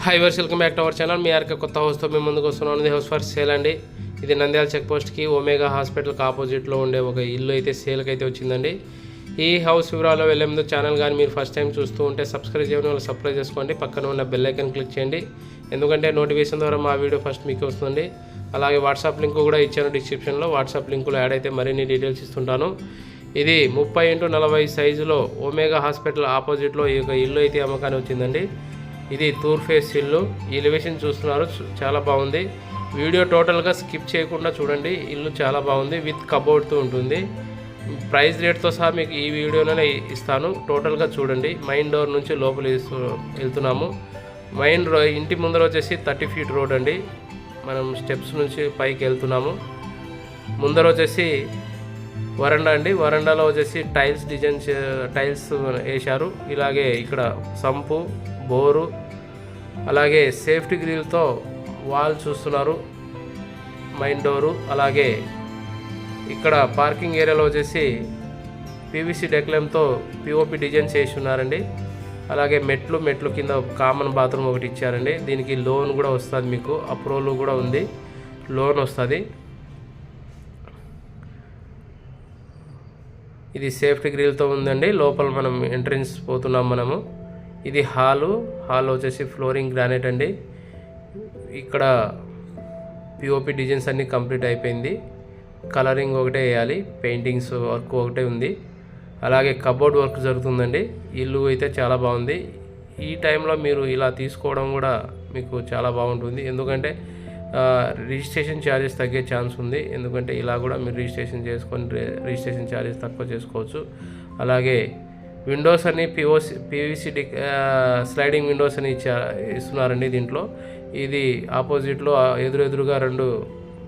High viewers welcome back to our channel. మీ RK కొత్త హౌస్తో మేము ముందుకు వస్తున్నాం. ఇది హౌస్ ఫర్ సేల్ అండి. ఇది నంద్యాల చెక్ పోస్ట్కి ఒమేగా హాస్పిటల్కి ఆపోజిట్లో ఉండే ఒక ఇల్లు అయితే సేల్కి అయితే వచ్చిందండి. ఈ హౌస్ వివరాల్లో వెళ్ళే ముందు ఛానల్ కానీ మీరు ఫస్ట్ టైం చూస్తూ ఉంటే సబ్స్క్రైబ్ చేయడం వల్ల సబ్స్క్రైబ్ చేసుకోండి. పక్కన ఉన్న బెల్ ఐకాన్ క్లిక్ చేయండి, ఎందుకంటే నోటిఫికేషన్ ద్వారా మా వీడియో ఫస్ట్ మీకు వస్తుంది. అలాగే వాట్సాప్ లింక్ కూడా ఇచ్చాను డిస్క్రిప్షన్లో. వాట్సాప్ లింకులో యాడ్ అయితే మరిన్ని డీటెయిల్స్ ఇస్తుంటాను. ఇది 30x40 సైజులో ఒమేగా హాస్పిటల్ ఆపోజిట్లో ఈ యొక్క ఇల్లు అయితే అమ్మకాన్ని వచ్చిందండి. ఇది తూర్ ఫేస్ ఇల్లు. ఈ ఎలివేషన్ చూస్తున్నారు, చాలా బాగుంది. వీడియో టోటల్గా స్కిప్ చేయకుండా చూడండి. ఇల్లు చాలా బాగుంది, విత్ కబోర్డ్తో ఉంటుంది. ప్రైస్ రేట్తో సహా మీకు ఈ వీడియోలోనే ఇస్తాను. టోటల్గా చూడండి. మెయిన్ డోర్ నుంచి లోపల వెళ్తున్నాము. ఇంటి ముందర వచ్చేసి 30 ఫీట్ రోడ్ అండి. మనం స్టెప్స్ నుంచి పైకి వెళ్తున్నాము. ముందర వచ్చేసి వరండా అండి. వరండాలో వచ్చేసి టైల్స్ వేశారు. ఇలాగే ఇక్కడ సంపు, బోరు, అలాగే సేఫ్టీ గ్రిల్తో వాల్ చూస్తున్నారు, మెయిన్ డోరు. అలాగే ఇక్కడ పార్కింగ్ ఏరియాలో వచ్చేసి పీవీసీ డెక్లెమ్తో పిఓపి డిజైన్స్ వేసి ఉన్నారండి. అలాగే మెట్లు కింద కామన్ బాత్రూమ్ ఒకటి ఇచ్చారండి. దీనికి లోన్ కూడా వస్తుంది, మీకు అప్రూవల్ కూడా ఉంది, లోన్ వస్తుంది. ఇది సేఫ్టీ గ్రిల్తో ఉందండి. లోపల మనం ఎంట్రన్స్ పోతున్నాం మనము. ఇది హాల్ వచ్చేసి ఫ్లోరింగ్ గ్రానైట్ అండి. ఇక్కడ పిఓపి డిజైన్స్ అన్నీ కంప్లీట్ అయిపోయింది. కలరింగ్ ఒకటే వేయాలి, పెయింటింగ్స్ వర్క్ ఒకటే ఉంది. అలాగే కబోర్డ్ వర్క్ జరుగుతుందండి. ఇల్లు అయితే చాలా బాగుంది. ఈ టైంలో మీరు ఇలా తీసుకోవడం కూడా మీకు చాలా బాగుంటుంది, ఎందుకంటే రిజిస్ట్రేషన్ ఛార్జెస్ తగ్గే ఛాన్స్ ఉంది. ఎందుకంటే ఇలా కూడా మీరు రిజిస్ట్రేషన్ చేసుకొని రిజిస్ట్రేషన్ ఛార్జెస్ తక్కువ చేసుకోవచ్చు. అలాగే విండోస్ అని పీవీసీ స్లైడింగ్ విండోస్ అని ఇస్తున్నారండి దీంట్లో. ఇది ఆపోజిట్లో ఎదురుగా 2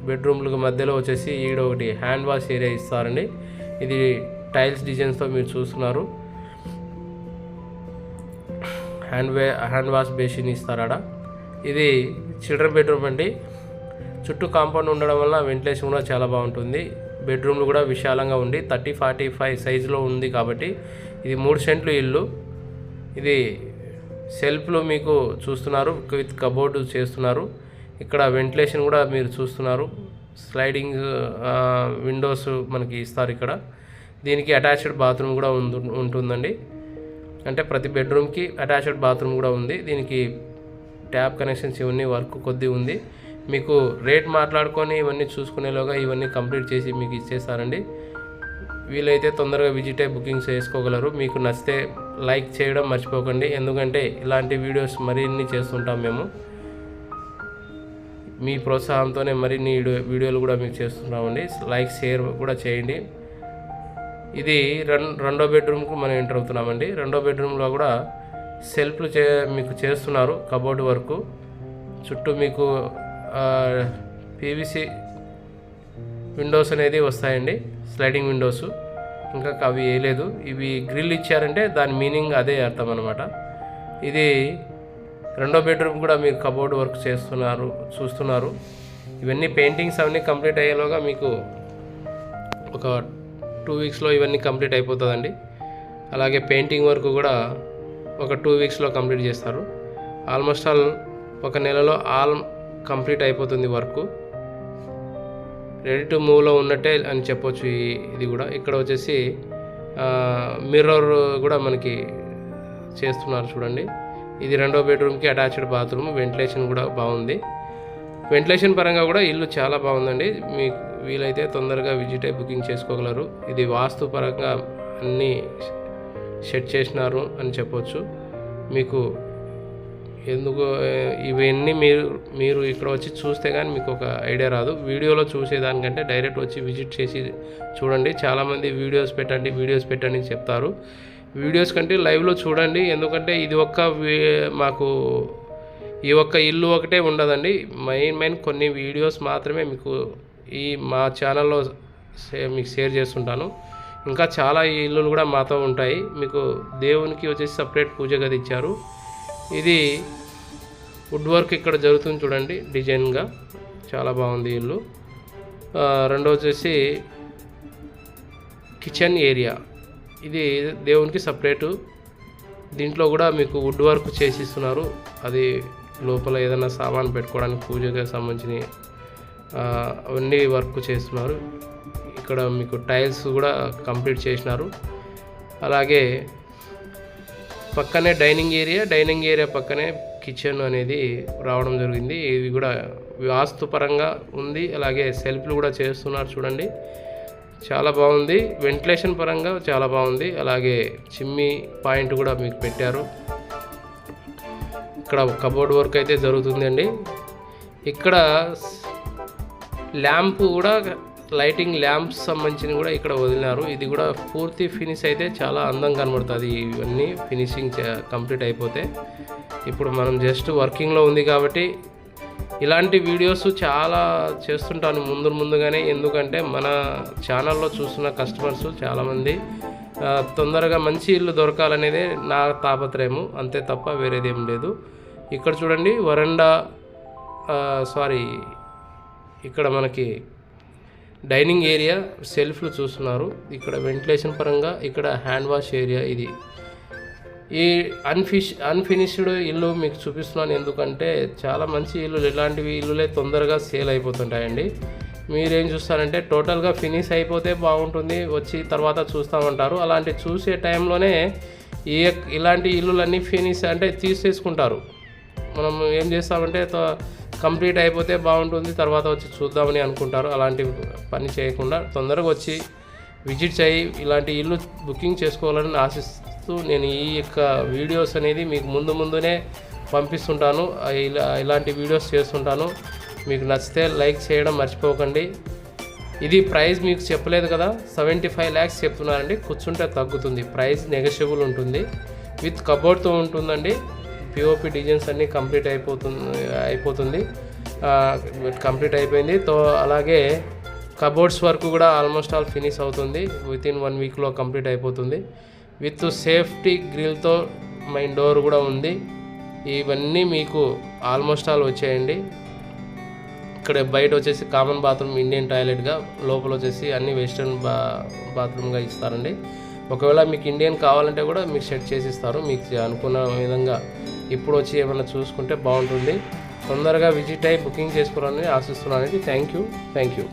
బెడ్రూమ్లకు మధ్యలో వచ్చేసి ఈడ ఒకటి హ్యాండ్ వాష్ ఏరియా ఇస్తారండి. ఇది టైల్స్ డిజైన్స్తో మీరు చూస్తున్నారు. హ్యాండ్ వాష్ బేసిన్ ఇస్తారాడ. ఇది చిల్డ్రన్ బెడ్రూమ్ అండి. చుట్టూ కాంపౌండ్ ఉండడం వల్ల వెంటిలేషన్ కూడా చాలా బాగుంటుంది. బెడ్రూమ్లు కూడా విశాలంగా ఉండి 30-45 సైజులో ఉంది కాబట్టి ఇది 3 సెంట్లు ఇల్లు. ఇది సెల్ఫ్లు మీకు చూస్తున్నారు, విత్ కబోర్డు చేస్తున్నారు. ఇక్కడ వెంటిలేషన్ కూడా మీరు చూస్తున్నారు. స్లైడింగ్ విండోస్ మనకి ఇస్తారు ఇక్కడ. దీనికి అటాచ్డ్ బాత్రూమ్ కూడా ఉంటుందండి. అంటే ప్రతి బెడ్రూమ్కి అటాచ్డ్ బాత్రూమ్ కూడా ఉంది. దీనికి ట్యాప్ కనెక్షన్స్ ఇవన్నీ వర్క్ కొద్ది ఉంది. మీకు రేట్ మాట్లాడుకొని ఇవన్నీ చూసుకునేలోగా ఇవన్నీ కంప్లీట్ చేసి మీకు ఇచ్చేస్తారండి. వీలైతే తొందరగా విజిట్ అయ్యి బుకింగ్స్ చేసుకోగలరు. మీకు నచ్చితే లైక్ చేయడం మర్చిపోకండి, ఎందుకంటే ఇలాంటి వీడియోస్ మరిన్ని చేస్తుంటాం మేము. మీ ప్రోత్సాహంతోనే మరిన్ని వీడియోలు కూడా మీకు చేస్తున్నామండి. లైక్ షేర్ కూడా చేయండి. ఇది రెండో బెడ్రూమ్కు మనం ఎంటర్ అవుతున్నామండి. రెండో బెడ్రూమ్లో కూడా సెల్ఫ్లు మీకు చేస్తున్నారు, కబోర్డ్ వర్క్. చుట్టూ మీకు పీవీసీ విండోస్ అనేది వస్తాయండి, స్లైడింగ్ విండోస్. ఇంకా అవి వేయలేదు. ఇవి గ్రిల్ ఇచ్చారంటే దాని మీనింగ్ అదే అర్థం అనమాట. ఇది రెండో బెడ్రూమ్ కూడా మీరు కబోర్డ్ వర్క్ చూస్తున్నారు. ఇవన్నీ పెయింటింగ్స్ అవన్నీ కంప్లీట్ అయ్యేలోగా మీకు ఒక 2 వీక్స్లో ఇవన్నీ కంప్లీట్ అయిపోతుందండి. అలాగే పెయింటింగ్ వర్క్ కూడా ఒక 2 వీక్స్లో కంప్లీట్ చేస్తారు. ఆల్మోస్ట్ ఆల్ ఒక నెలలో కంప్లీట్ అయిపోతుంది వర్క్. రెడీ టు మూవ్లో ఉన్నట్టే అని చెప్పొచ్చు. ఇది కూడా ఇక్కడ వచ్చేసి మిర్రర్ కూడా మనకి చేస్తున్నారు చూడండి. ఇది రెండో బెడ్రూమ్కి అటాచ్డ్ బాత్రూమ్. వెంటిలేషన్ కూడా బాగుంది. వెంటిలేషన్ పరంగా కూడా ఇల్లు చాలా బాగుందండి. మీకు వీలైతే తొందరగా విజిట్ అయ్యి బుకింగ్ చేసుకోగలరు. ఇది వాస్తు పరంగా అన్నీ సెట్ చేసినారు అని చెప్పొచ్చు. మీకు ఎందుకు ఇవన్నీ మీరు ఇక్కడ వచ్చి చూస్తే కానీ మీకు ఒక ఐడియా రాదు. వీడియోలో చూసేదానికంటే డైరెక్ట్ వచ్చి విజిట్ చేసి చూడండి. చాలామంది వీడియోస్ పెట్టండి చెప్తారు. వీడియోస్ కంటే లైవ్లో చూడండి, ఎందుకంటే ఇది మాకు ఈ ఒక్క ఇల్లు ఒకటే ఉండదండి. మెయిన్ కొన్ని వీడియోస్ మాత్రమే మీకు మా ఛానల్లో మీకు షేర్ చేస్తుంటాను. ఇంకా చాలా ఇల్లులు కూడా మాతో ఉంటాయి. మీకు దేవునికి వచ్చేసి సపరేట్ పూజ గది ఇచ్చారు. ఇది వుడ్ వర్క్ ఇక్కడ జరుగుతుంది చూడండి, డిజైన్గా చాలా బాగుంది ఇల్లు. రెండో వచ్చేసి కిచెన్ ఏరియా. ఇది దేవునికి సపరేటు. దీంట్లో కూడా మీకు వుడ్ వర్క్ చేసిస్తున్నారు. అది లోపల ఏదైనా సామాన్ పెట్టుకోవడానికి పూజకి సంబంధించిన అవన్నీ వర్క్ చేస్తున్నారు. ఇక్కడ మీకు టైల్స్ కూడా కంప్లీట్ చేసినారు. అలాగే పక్కనే డైనింగ్ ఏరియా పక్కనే కిచెన్ అనేది రావడం జరిగింది. ఇది కూడా వాస్తు పరంగా ఉంది. అలాగే సెల్ఫ్లు కూడా చేస్తున్నారు చూడండి, చాలా బాగుంది. వెంటిలేషన్ పరంగా చాలా బాగుంది. అలాగే చిమ్నీ పాయింట్ కూడా మీకు పెట్టారు. ఇక్కడ కబోర్డ్ వర్క్ అయితే జరుగుతుందండి. ఇక్కడ ల్యాంప్ కూడా లైటింగ్ ల్యాంప్స్ సంబంధించిన కూడా ఇక్కడ వదిలినారు. ఇది కూడా పూర్తి ఫినిష్ అయితే చాలా అందంగా కనబడుతుంది. ఇవన్నీ ఫినిషింగ్ కంప్లీట్ అయిపోతే ఇప్పుడు మనం జస్ట్ వర్కింగ్లో ఉంది కాబట్టి ఇలాంటి వీడియోస్ చాలా చేస్తుంటాను ముందుగానే. ఎందుకంటే మన ఛానల్లో చూస్తున్న కస్టమర్స్ చాలామంది తొందరగా మంచి ఇల్లు దొరకాలనేదే నా తాపత్రయము, అంతే తప్ప వేరేదేం లేదు. ఇక్కడ చూడండి వరండా ఇక్కడ మనకి డైనింగ్ ఏరియా సెల్ఫ్లు చూస్తున్నారు. ఇక్కడ వెంటిలేషన్ పరంగా ఇక్కడ హ్యాండ్ వాష్ ఏరియా. ఇది ఈ అన్ఫినిష్డ్ ఇల్లు మీకు చూపిస్తున్నాను ఎందుకంటే చాలా మంచి ఇల్లులు, ఇలాంటివి ఇల్లులే తొందరగా సేల్ అయిపోతుంటాయండి. మీరేం చూస్తారంటే టోటల్గా ఫినిష్ అయిపోతే బాగుంటుంది, వచ్చి తర్వాత చూస్తామంటారు. అలాంటి చూసే టైంలోనే ఇలాంటి ఇల్లులన్నీ ఫినిష్ అంటే తీసేసుకుంటారు. మనం ఏం చేస్తామంటే కంప్లీట్ అయిపోతే బాగుంటుంది, తర్వాత వచ్చి చూద్దామని అనుకుంటారు. అలాంటి పని చేయకుండా తొందరగా వచ్చి విజిట్ చేయి ఇలాంటి ఇల్లు బుకింగ్ చేసుకోవాలని ఆశిస్తూ నేను ఈ యొక్క వీడియోస్ అనేది మీకు ముందునే పంపిస్తుంటాను. ఇలాంటి వీడియోస్ చేస్తుంటాను. మీకు నచ్చితే లైక్ చేయడం మర్చిపోకండి. ఇది ప్రైస్ మీకు చెప్పలేదు కదా, 75 lakhs చెప్తున్నారండి. కూర్చుంటే తగ్గుతుంది, ప్రైస్ నెగోషియబుల్ ఉంటుంది. విత్ కబోర్డ్తో ఉంటుందండి. పిఓపి డిజైన్స్ అన్నీ కంప్లీట్ అయిపోతుంది. కంప్లీట్ అయిపోయింది. అలాగే కబోర్డ్స్ వర్క్ కూడా ఆల్మోస్ట్ ఆల్ ఫినిష్ అవుతుంది. వితిన్ 1 weekలో కంప్లీట్ అయిపోతుంది. విత్ సేఫ్టీ గ్రిల్తో మెయిన్ డోర్ కూడా ఉంది. ఇవన్నీ మీకు ఆల్మోస్ట్ ఆల్ వచ్చాయండి. ఇక్కడ బయట వచ్చేసి కామన్ బాత్రూమ్ ఇండియన్ టాయిలెట్గా, లోపల వచ్చేసి అన్ని వెస్ట్రన్ బాత్రూమ్గా ఇస్తారండి. ఒకవేళ మీకు ఇండియన్ కావాలంటే కూడా మీకు సెట్ చేసి ఇస్తారు. మీకు అనుకున్న విధంగా ఇప్పుడు వచ్చి ఏమైనా చూసుకుంటే బాగుంటుంది. తొందరగా విజిట్ అయ్యి బుకింగ్ చేసుకోవాలని ఆశిస్తున్నానండి. Thank you.